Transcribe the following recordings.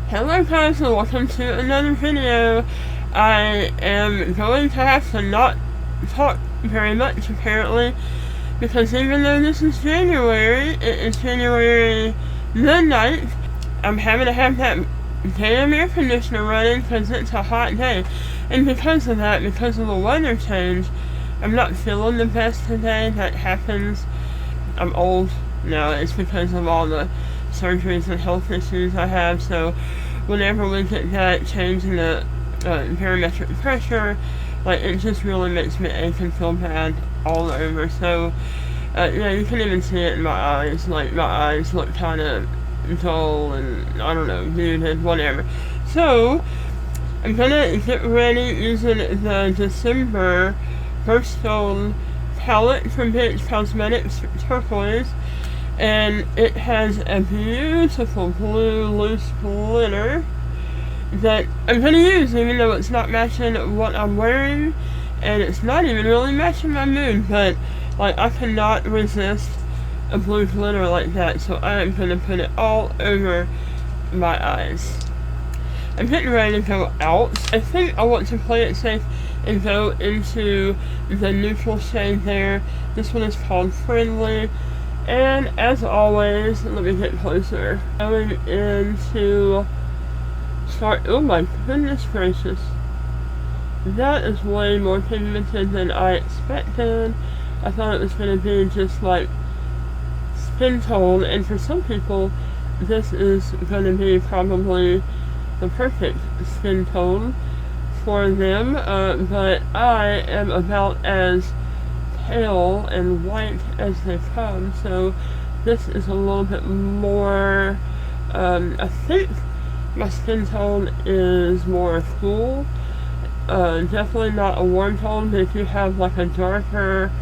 Hello guys and welcome to another video. I am going to have to not talk very much apparently because even though this is January, it is January midnight, I'm having to have that damn air conditioner running because it's a hot day. And because of that, because of the weather change, I'm not feeling the best today. That happens. I'm old now. It's because of all the surgeries and health issues I have, so whenever we get that change in the barometric pressure, like, it just really makes me ache and feel bad all over. So yeah, you can even see it in my eyes. Like, my eyes look kind of dull and, I don't know, muted, whatever. So I'm gonna get ready using the December Birthstone palette from BH Cosmetics Turquoise, and it has a beautiful blue loose glitter that I'm gonna use even though it's not matching what I'm wearing, and it's not even really matching my mood, but like, I cannot resist a blue glitter like that, so I am gonna put it all over my eyes. I'm getting ready to go out. I think I want to play it safe and go into the neutral shade there. This one is called Friendly. And as always, let me get closer. Going into oh my goodness gracious. That is way more pigmented than I expected. I thought it was going to be just like skin tone, and for some people this is going to be probably the perfect skin tone for them, but I am about as pale and white as they come, so this is a little bit more, I think my skin tone is more cool, definitely not a warm tone, but if you have like a darker,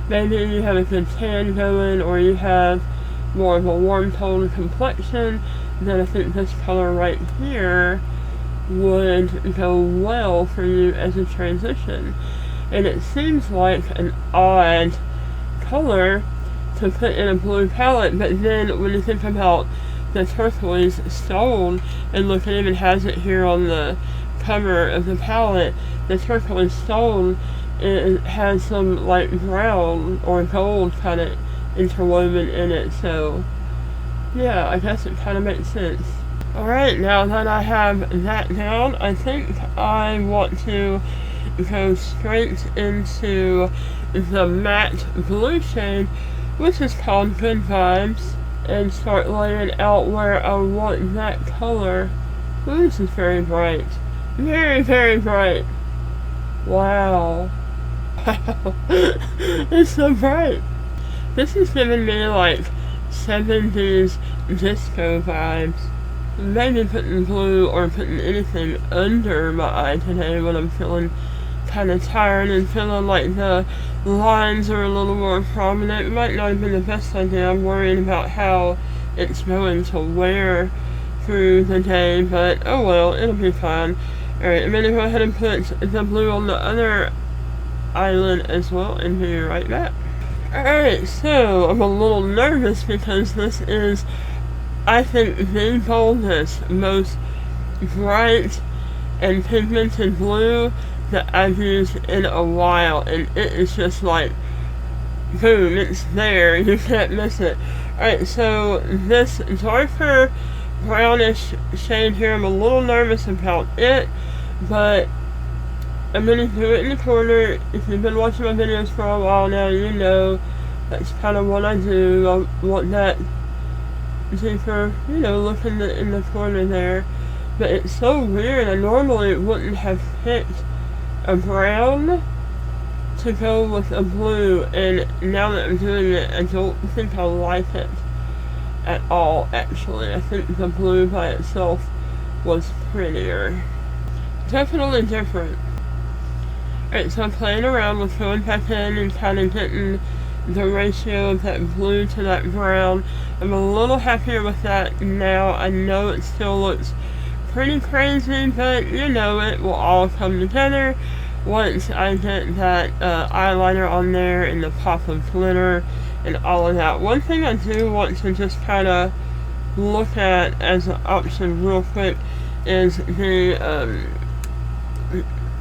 maybe you have a good tan going, or you have more of a warm tone complexion, then I think this color right here would go well for you as a transition. And it seems like an odd color to put in a blue palette, but then when you think about the turquoise stone, and look, it even has it here on the cover of the palette, the turquoise stone, it has some like brown or gold kind of interwoven in it, so yeah, I guess it kind of makes sense. Alright, now that I have that down, I think I want to go straight into the matte blue shade, which is called Good Vibes, and start laying out where I want that color. Ooh, this is very bright. Very, very bright. Wow. Wow. It's so bright. This is giving me like 70s disco vibes. Maybe putting blue or putting anything under my eye today when I'm feeling kind of tired and feeling like the lines are a little more prominent. It might not have been the best idea. I'm worried about how it's going to wear through the day, but oh well, it'll be fine. Alright, I'm gonna go ahead and put the blue on the other eyelid as well, and be right back. Alright, so I'm a little nervous because this is, I think, the boldest, most bright and pigmented blue that I've used in a while, and it is just like, boom, it's there, you can't miss it. Alright, so this darker brownish shade here, I'm a little nervous about it, but I'm gonna do it in the corner. If you've been watching my videos for a while now, you know that's kind of what I do. I want that deeper, you know, look in the corner there. But it's so weird, I normally wouldn't have picked a brown to go with a blue, and now that I'm doing it, I don't think I like it at all, actually. I think the blue by itself was prettier. Definitely different. Alright, so I'm playing around with going back in and kind of getting the ratio of that blue to that brown. I'm a little happier with that now. I know it still looks pretty crazy, but you know, it will all come together once I get that eyeliner on there and the pop of glitter and all of that. One thing I do want to just kind of look at as an option real quick is the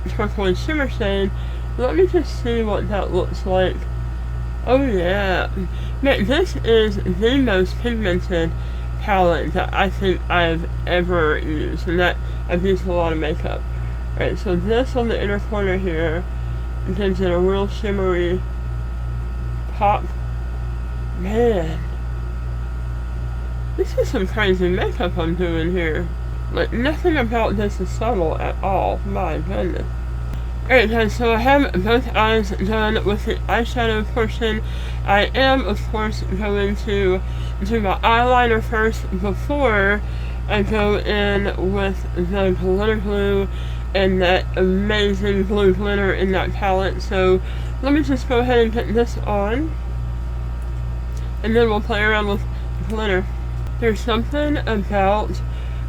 Turquoise shimmer shade. Let me just see what that looks like. Oh yeah, man, this is the most pigmented palette that I think I've ever used, and that I've used a lot of makeup. Alright, so this on the inner corner here gives it a real shimmery pop. Man, this is some crazy makeup I'm doing here. Like, nothing about this is subtle at all. My goodness. Alright guys, so I have both eyes done with the eyeshadow portion. I am, of course, going to do my eyeliner first before I go in with the glitter glue and that amazing blue glitter in that palette. So let me just go ahead and put this on, and then we'll play around with glitter. There's something about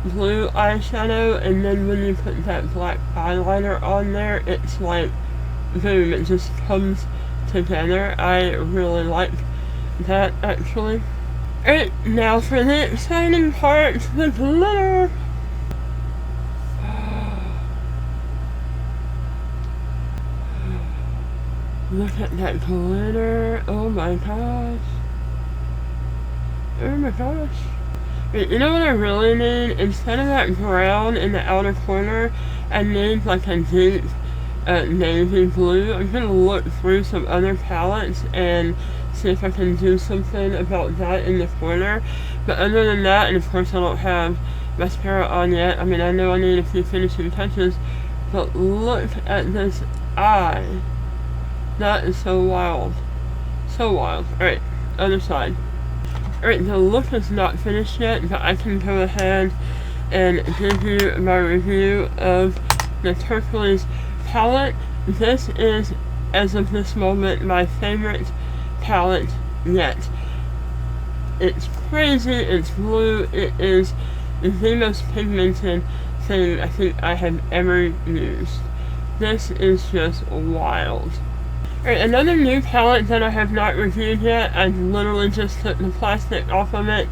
blue eyeshadow, and then when you put that black eyeliner on there, it's like boom, it just comes together. I really like that, actually. Alright, now for the exciting part, the glitter. Look at that glitter. Oh my gosh. Oh my gosh. You know what I really need? Instead of that brown in the outer corner, I need like a deep navy blue. I'm gonna look through some other palettes and see if I can do something about that in the corner. But other than that, and of course I don't have mascara on yet. I mean, I know I need a few finishing touches, but look at this eye. That is so wild. So wild. Alright, other side. Alright, the look is not finished yet, but I can go ahead and give you my review of the Turquoise palette. This is, as of this moment, my favorite palette yet. It's crazy, it's blue, it is the most pigmented thing I think I have ever used. This is just wild. Alright, another new palette that I have not reviewed yet, I literally just took the plastic off of it,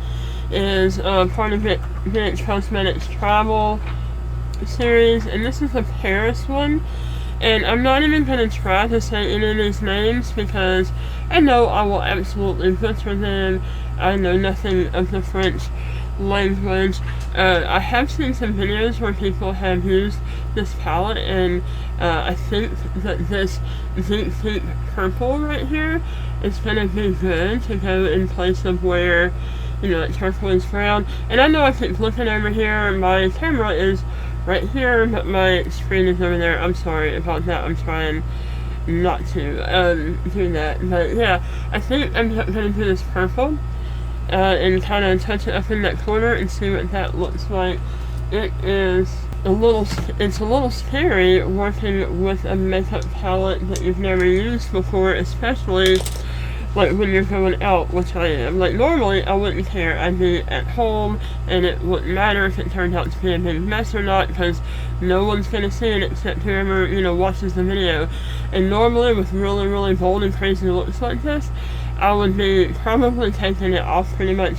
is part of it, the Cosmetics Travel series, and this is the Paris one. And I'm not even going to try to say any of these names because I know I will absolutely butcher them. I know nothing of the French language. I have seen some videos where people have used this palette, and I think that this deep purple right here is going to be good to go in place of where, you know, like turquoise brown. And I know I keep looking over here, my camera is right here, but my screen is over there. I'm sorry about that. I'm trying not to do that. But yeah, I think I'm going to do this purple and kind of touch it up in that corner and see what that looks like. It's a little scary working with a makeup palette that you've never used before, especially like when you're going out, which I am. Like normally I wouldn't care, I'd be at home and it wouldn't matter if it turned out to be a big mess or not, because no one's gonna see it except whoever, you know, watches the video. And normally with really bold and crazy looks like this, I would be probably taking it off pretty much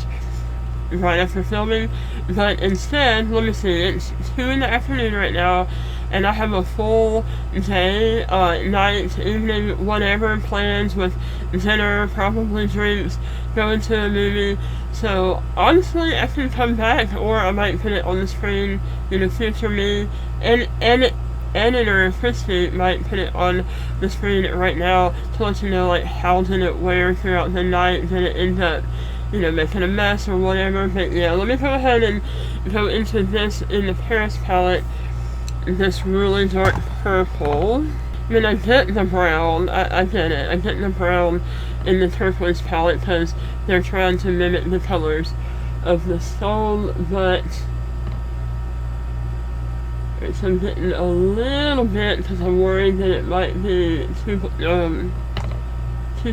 right after filming. But instead, let me see, it's 2 in the afternoon right now, and I have a full day, night, evening, whatever plans with dinner, probably drinks, going to a movie. So honestly, I can come back, or I might put it on the screen, you know, future me, and editor Christy might put it on the screen right now to let you know, like, how did it wear throughout the night, did it end up, you know, making a mess or whatever. But yeah, let me go ahead and go into this in the Paris palette, this really dark purple. I mean, I get the brown, I get it, I get the brown in the Turquoise palette because they're trying to mimic the colors of the stone, but so I'm getting a little bit because I'm worried that it might be too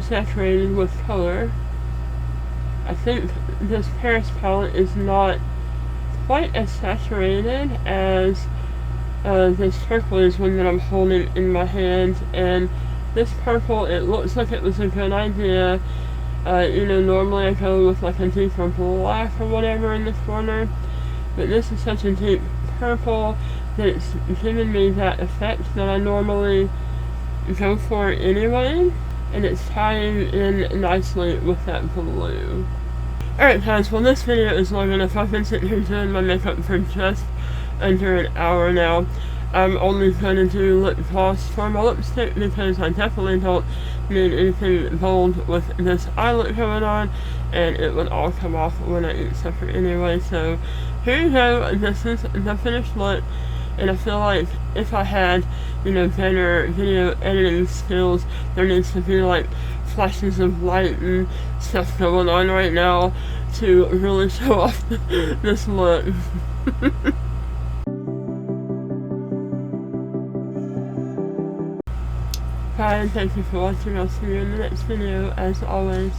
saturated with color. I think this Paris palette is not quite as saturated as this turquoise one that I'm holding in my hand, and this purple, it looks like it was a good idea Normally I go with like a deeper black or whatever in this corner, but this is such a deep purple that it's giving me that effect that I normally go for anyway, and it's tying in nicely with that blue. Alright guys, well this video is long enough. I've been sitting here doing my makeup for just under an hour now. I'm only going to do lip gloss for my lipstick because I definitely don't need anything bold with this eye look going on, and it would all come off when I eat supper anyway. So here you go, this is the finished look, and I feel like if I had, better video editing skills, there needs to be like flashes of light and stuff going on right now to really show off this look. Bye, and thank you for watching. I'll see you in the next video, as always.